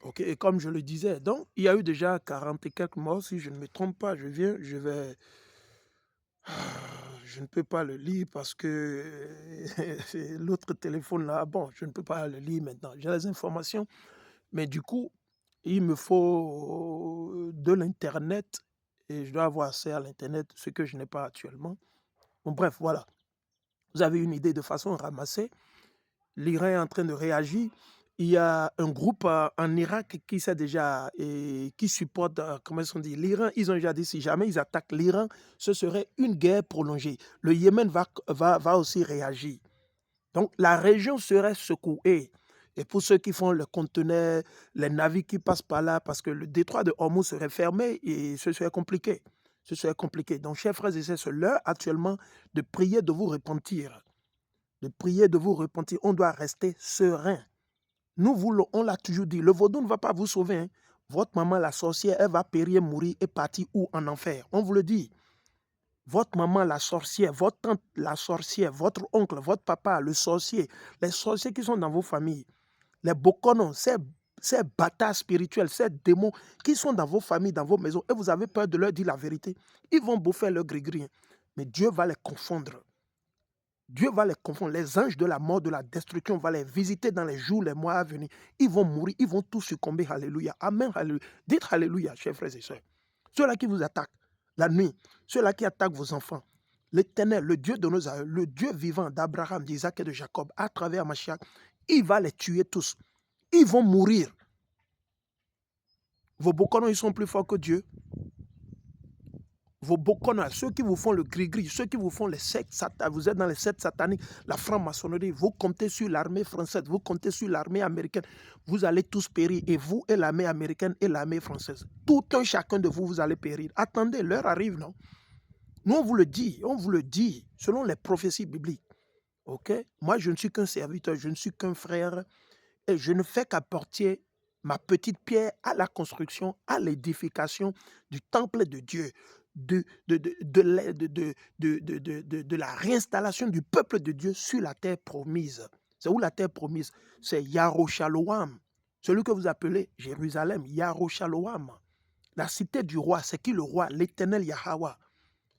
OK, et comme je le disais, donc il y a eu déjà 40 et quelques morts, si je ne me trompe pas. Je vais je ne peux pas le lire parce que l'autre téléphone là, bon, je ne peux pas le lire maintenant. J'ai les informations, mais du coup, il me faut de l'internet et je dois avoir accès à l'internet, ce que je n'ai pas actuellement. Bon bref, voilà. Vous avez une idée de façon ramassée. L'Iran est en train de réagir. Il y a un groupe en Irak qui s'est déjà et qui supporte, comment est-ce qu'on dit, l'Iran. Ils ont déjà dit si jamais ils attaquent l'Iran, ce serait une guerre prolongée. Le Yémen va aussi réagir. Donc la région serait secouée. Et pour ceux qui font le conteneur, les navires qui passent par là, parce que le détroit de Hormuz serait fermé et ce serait compliqué. Ce serait compliqué. Donc, chers frères et sœurs, c'est l'heure actuellement de prier, de vous repentir, de prier, de vous repentir. On doit rester serein. Nous voulons, on l'a toujours dit, le vaudou ne va pas vous sauver, hein. Votre maman, la sorcière, elle va périr, mourir et partir où? En enfer. On vous le dit. Votre maman, la sorcière, votre tante, la sorcière, votre oncle, votre papa, le sorcier, les sorciers qui sont dans vos familles, les bokonos, ces bâtards spirituels, ces démons qui sont dans vos familles, dans vos maisons, et vous avez peur de leur dire la vérité, ils vont bouffer leur gris-gris, hein. Mais Dieu va les confondre. Dieu va les confondre. Les anges de la mort, de la destruction, va les visiter dans les jours, les mois à venir. Ils vont mourir, ils vont tous succomber. Alléluia. Amen. Alléluia. Dites Alléluia, chers frères et sœurs. Ceux-là qui vous attaquent la nuit, ceux-là qui attaquent vos enfants, l'Éternel, le Dieu de nos aïeux, le Dieu vivant d'Abraham, d'Isaac et de Jacob, à travers Machiach, il va les tuer tous. Ils vont mourir. Vos bokonos, ils sont plus forts que Dieu. Vos bokonas, ceux qui vous font le gris-gris, ceux qui vous font les sectes sataniques, vous êtes dans les sectes sataniques, la franc-maçonnerie, vous comptez sur l'armée française, vous comptez sur l'armée américaine, vous allez tous périr, et vous et l'armée américaine et l'armée française. Tout un chacun de vous, vous allez périr. Attendez, l'heure arrive, non? Nous, on vous le dit, selon les prophéties bibliques. Ok? Moi, je ne suis qu'un serviteur, je ne suis qu'un frère, et je ne fais qu'apporter ma petite pierre à la construction, à l'édification du temple de Dieu, de la réinstallation du peuple de Dieu sur la terre promise. C'est où la terre promise? C'est Yaroshalom, celui que vous appelez Jérusalem, Yaroshalom. La cité du roi, c'est qui le roi? L'Éternel Yahweh.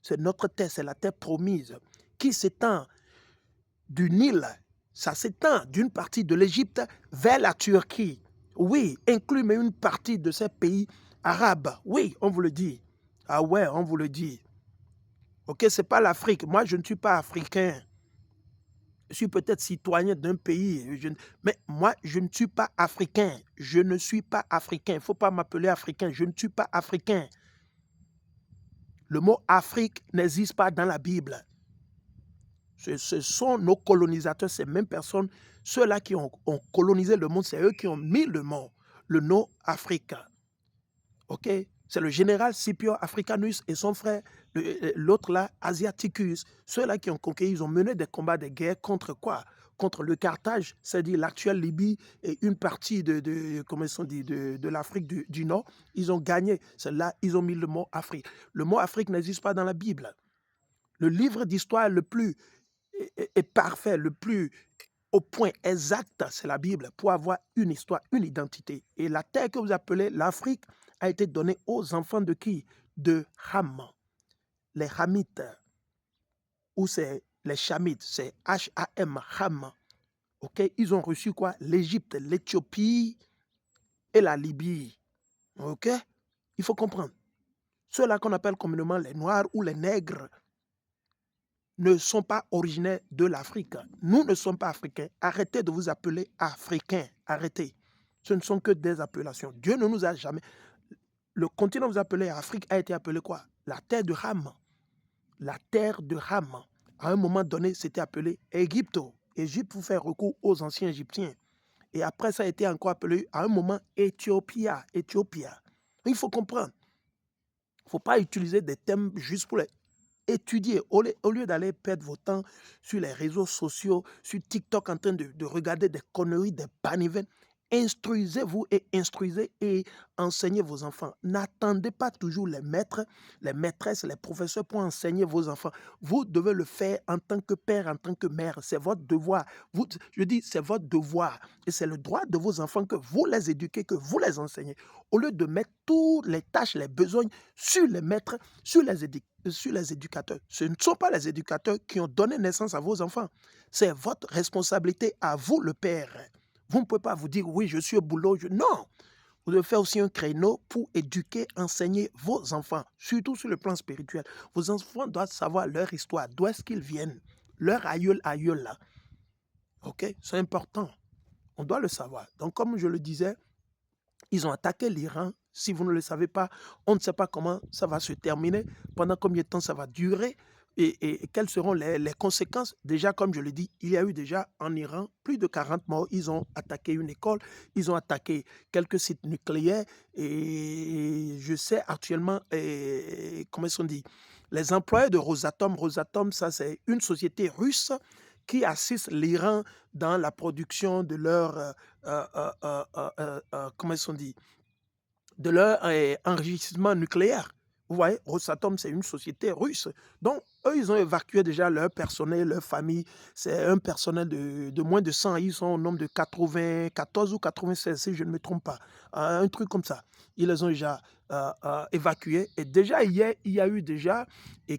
C'est notre terre, c'est la terre promise qui s'étend du Nil, ça s'étend d'une partie de l'Égypte vers la Turquie. Oui, inclut même une partie de ces pays arabes. Oui, on vous le dit. Ah ouais, on vous le dit. Ok, c'est pas l'Afrique. Moi, je ne suis pas africain. Je suis peut-être citoyen d'un pays, mais moi, je ne suis pas africain. Je ne suis pas africain. Il ne faut pas m'appeler africain. Je ne suis pas africain. Le mot Afrique n'existe pas dans la Bible. Ce sont nos colonisateurs, ces mêmes personnes, ceux-là qui ont colonisé le monde, c'est eux qui ont mis le nom Afrique. OK? C'est le général Scipio Africanus et son frère, l'autre là, Asiaticus. Ceux-là qui ont conquis, ils ont mené des combats de guerre contre quoi? Contre le Carthage, c'est-à-dire l'actuelle Libye et une partie comment ils dit, de l'Afrique du Nord. Ils ont gagné. C'est là, ils ont mis le mot Afrique. Le mot Afrique n'existe pas dans la Bible. Le livre d'histoire le plus est parfait, le plus au point exact, c'est la Bible, pour avoir une histoire, une identité. Et la terre que vous appelez l'Afrique a été donnée aux enfants de qui? De Ham, les Hamites, ou c'est les Chamites, c'est H-A-M, Ham. Ok, ils ont reçu quoi? L'Égypte, l'Éthiopie et la Libye. Ok, il faut comprendre. Ceux-là qu'on appelle communément les Noirs ou les Nègres ne sont pas originaires de l'Afrique. Nous ne sommes pas africains. Arrêtez de vous appeler africains. Arrêtez. Ce ne sont que des appellations. Dieu ne nous a jamais... Le continent que vous appelez Afrique a été appelé quoi? La terre de Ham. La terre de Ham. À un moment donné, c'était appelé Égypto. Égypte pour faire recours aux anciens Égyptiens. Et après, ça a été encore appelé à un moment Éthiopia. Éthiopia. Il faut comprendre. Il ne faut pas utiliser des thèmes juste pour les étudier, au lieu d'aller perdre votre temps sur les réseaux sociaux, sur TikTok en train de regarder des conneries, des panivènes. instruisez-vous et instruisez et enseignez vos enfants. N'attendez pas toujours les maîtres, les maîtresses, les professeurs pour enseigner vos enfants. Vous devez le faire en tant que père, en tant que mère. C'est votre devoir. Je dis, c'est votre devoir. Et c'est le droit de vos enfants que vous les éduquez, que vous les enseignez. Au lieu de mettre toutes les tâches, les besoins sur les maîtres, sur les éducateurs. Ce ne sont pas les éducateurs qui ont donné naissance à vos enfants. C'est votre responsabilité à vous, le père. Vous ne pouvez pas vous dire, oui, je suis au boulot. Non, vous devez faire aussi un créneau pour éduquer, enseigner vos enfants, surtout sur le plan spirituel. Vos enfants doivent savoir leur histoire, d'où est-ce qu'ils viennent, leur aïeul là. OK? C'est important. On doit le savoir. Donc, comme je le disais, ils ont attaqué l'Iran. Si vous ne le savez pas, on ne sait pas comment ça va se terminer, pendant combien de temps ça va durer et quelles seront les conséquences. Déjà, comme je le dis, il y a eu déjà en Iran plus de 40 morts. Ils ont attaqué une école, ils ont attaqué quelques sites nucléaires et je sais actuellement, comment est-ce qu'on dit, les employés de Rosatom. Rosatom, ça c'est une société russe qui assiste l'Iran dans la production de leur, comment est-ce qu'on dit, de leur enrichissement nucléaire. Vous voyez, Rosatom, c'est une société russe. Donc, eux, ils ont évacué déjà leur personnel, leur famille. C'est un personnel de moins de 100. Ils sont au nombre de 94 ou 96, si je ne me trompe pas. Un truc comme ça. Ils les ont déjà évacués. Et déjà, hier, il y a eu déjà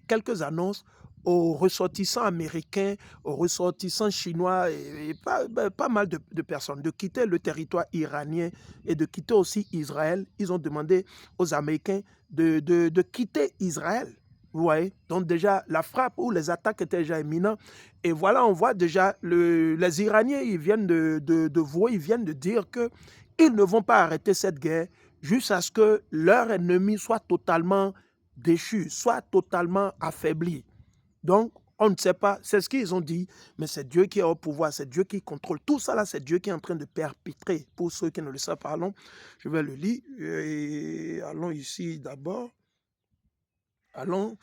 quelques annonces aux ressortissants américains, aux ressortissants chinois et pas mal de personnes de quitter le territoire iranien et de quitter aussi Israël. Ils ont demandé aux Américains de quitter Israël. Vous voyez, donc déjà la frappe ou les attaques étaient déjà imminentes. Et voilà, on voit déjà les Iraniens, ils viennent ils viennent de dire qu'ils ne vont pas arrêter cette guerre jusqu'à ce que leur ennemi soit totalement déchu, soit totalement affaibli. Donc, on ne sait pas, c'est ce qu'ils ont dit, mais c'est Dieu qui est au pouvoir, c'est Dieu qui contrôle. Tout ça là, c'est Dieu qui est en train de perpétrer. Pour ceux qui ne le savent pas, allons, je vais le lire. Et allons ici d'abord. Allons,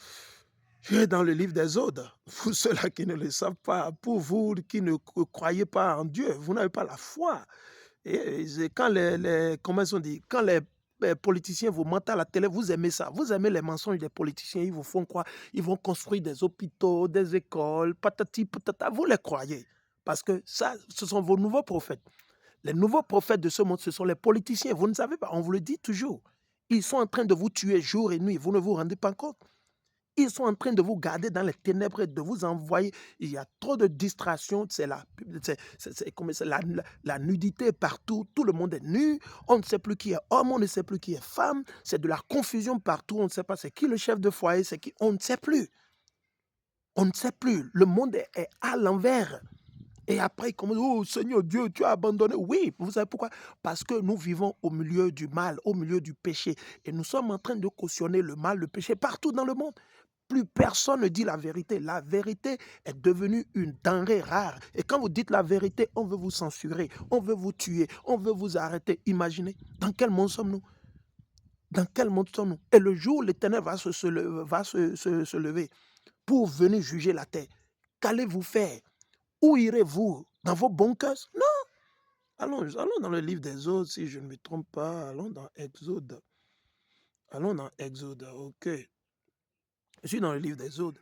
je vais dans le livre des Odes. Pour ceux-là qui ne le savent pas, pour vous qui ne croyez pas en Dieu, vous n'avez pas la foi. Et quand comment on dit, quand les politiciens vous mentent à la télé, vous aimez ça. Vous aimez les mensonges des politiciens. Ils vous font croire, ils vont construire des hôpitaux, des écoles, patati patata. Vous les croyez. Parce que ça, ce sont vos nouveaux prophètes. Les nouveaux prophètes de ce monde, ce sont les politiciens. Vous ne savez pas, on vous le dit toujours. Ils sont en train de vous tuer jour et nuit. Vous ne vous rendez pas compte. Ils sont en train de vous garder dans les ténèbres et de vous envoyer. Il y a trop de distractions. C'est la nudité partout. Tout le monde est nu. On ne sait plus qui est homme, on ne sait plus qui est femme. C'est de la confusion partout. On ne sait pas c'est qui le chef de foyer, c'est qui. On ne sait plus. On ne sait plus. Le monde est à l'envers. Et après, comme oh Seigneur Dieu, tu as abandonné. Oui, vous savez pourquoi? Parce que nous vivons au milieu du mal, au milieu du péché. Et nous sommes en train de cautionner le mal, le péché partout dans le monde. Plus personne ne dit la vérité. La vérité est devenue une denrée rare. Et quand vous dites la vérité, on veut vous censurer, on veut vous tuer, on veut vous arrêter. Imaginez, dans quel monde sommes-nous? Dans quel monde sommes-nous? Et le jour où l'Éternel va se lever pour venir juger la terre, qu'allez-vous faire? Où irez-vous? Dans vos bunkers? Non. Allons dans le livre des Exodes, si je ne me trompe pas. Allons dans Exode. Allons dans Exode, ok. Je suis dans le livre des Exodes.